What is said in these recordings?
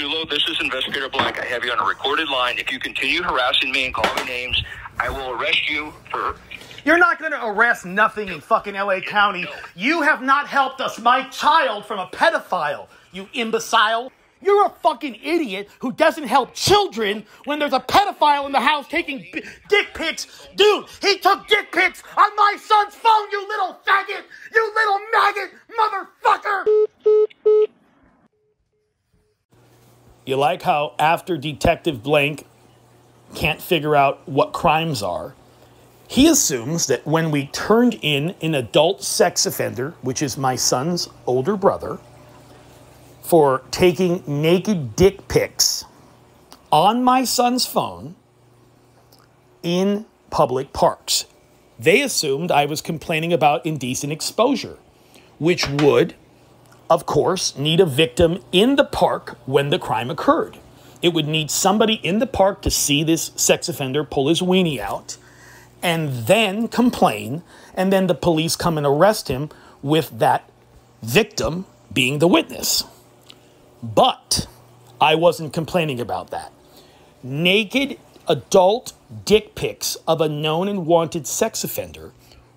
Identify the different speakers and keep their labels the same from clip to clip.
Speaker 1: Zulo, this is Investigator Blank. I have you on a recorded line. If you continue harassing me and calling me names, I will arrest you for...
Speaker 2: You're not going to arrest nothing in fucking LA County.
Speaker 1: No.
Speaker 2: You have not helped us, my child, from a pedophile, you imbecile. You're a fucking idiot who doesn't help children when there's a pedophile in the house taking dick pics. Dude, he took dick pics on my son's phone, you little faggot! You little maggot motherfucker! You like how after Detective Blank can't figure out what crimes are, he assumes that when we turned in an adult sex offender, which is my son's older brother, for taking naked dick pics on my son's phone in public parks, they assumed I was complaining about indecent exposure, which would, of course, need a victim in the park when the crime occurred. It would need somebody in the park to see this sex offender pull his weenie out and then complain, and then the police come and arrest him with that victim being the witness. But I wasn't complaining about that. Naked adult dick pics of a known and wanted sex offender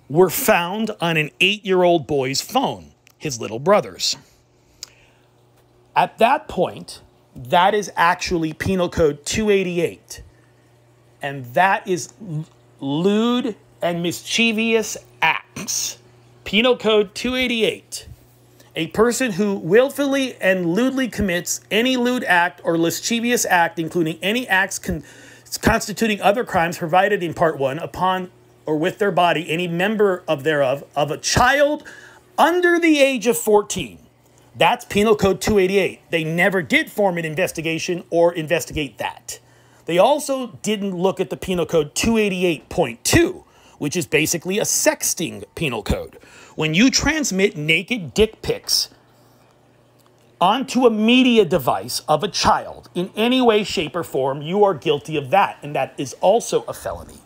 Speaker 2: were found on an 8-year-old boy's phone, his little brother's. At that point, that is actually Penal Code 288. And that is lewd and mischievous acts. Penal Code 288. A person who willfully and lewdly commits any lewd act or lascivious act, including any acts constituting other crimes provided in Part 1, upon or with their body, any member of thereof, of a child under the age of 14. That's Penal Code 288. They never did form an investigation or investigate that. They also didn't look at the Penal Code 288.2, which is basically a sexting penal code. When you transmit naked dick pics onto a media device of a child in any way, shape, or form, you are guilty of that, and that is also a felony.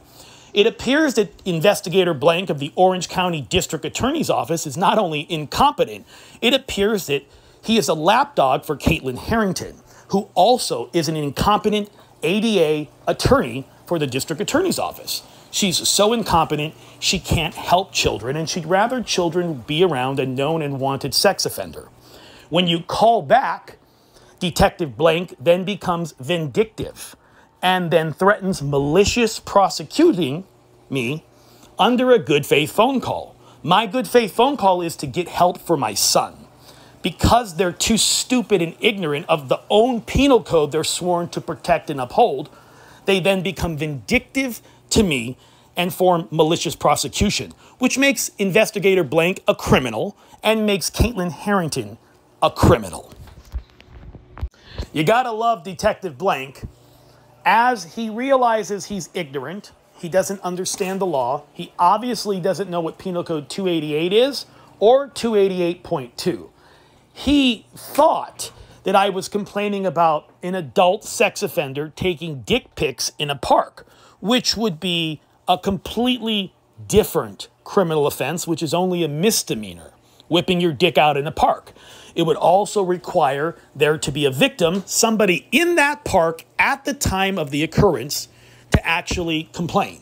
Speaker 2: It appears that Investigator Blank of the Orange County District Attorney's Office is not only incompetent, it appears that he is a lapdog for Caitlin Harrington, who also is an incompetent ADA attorney for the District Attorney's Office. She's so incompetent, she can't help children, and she'd rather children be around a known and wanted sex offender. When you call back, Detective Blank then becomes vindictive and then threatens malicious prosecuting me under a good faith phone call. My good faith phone call is to get help for my son. Because they're too stupid and ignorant of the own penal code they're sworn to protect and uphold, they then become vindictive to me and form malicious prosecution, which makes Investigator Blank a criminal and makes Caitlin Harrington a criminal. You gotta love Detective Blank. As he realizes he's ignorant, he doesn't understand the law, he obviously doesn't know what Penal Code 288 is or 288.2. He thought that I was complaining about an adult sex offender taking dick pics in a park, which would be a completely different criminal offense, which is only a misdemeanor, whipping your dick out in a park. It would also require there to be a victim, somebody in that park at the time of the occurrence, to actually complain.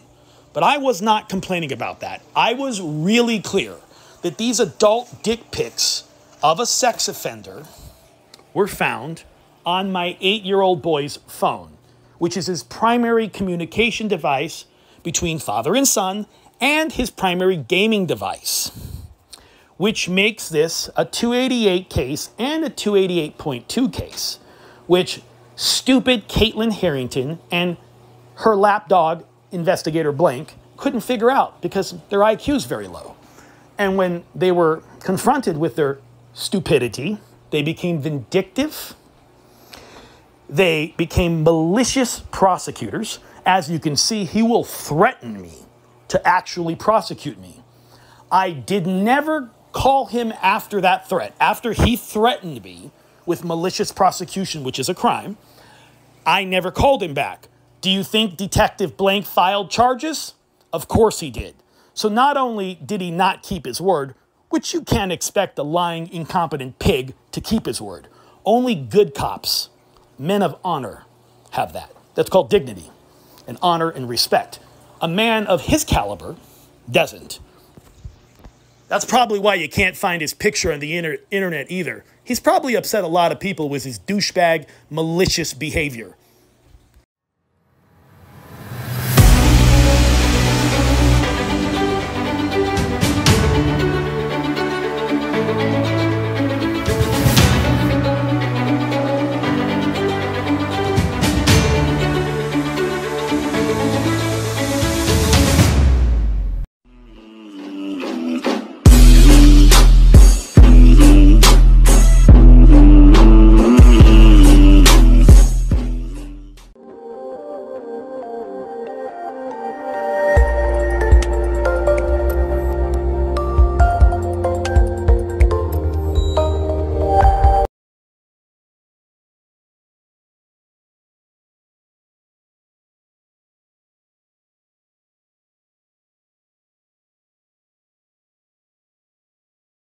Speaker 2: But I was not complaining about that. I was really clear that these adult dick pics of a sex offender were found on my 8-year-old boy's phone, which is his primary communication device between father and son and his primary gaming device, which makes this a 288 case and a 288.2 case, which stupid Caitlin Harrington and her lapdog, Investigator Blank, couldn't figure out because their IQ is very low. And when they were confronted with their stupidity, they became vindictive. They became malicious prosecutors. As you can see, he will threaten me to actually prosecute me. I did never call him after that threat. After he threatened me with malicious prosecution, which is a crime, I never called him back. Do you think Detective Blank filed charges? Of course he did. So not only did he not keep his word, which you can't expect a lying, incompetent pig to keep his word. Only good cops Men of honor have that. That's called dignity and honor and respect. A man of his caliber doesn't. That's probably why you can't find his picture on the internet either. He's probably upset a lot of people with his douchebag, malicious behavior.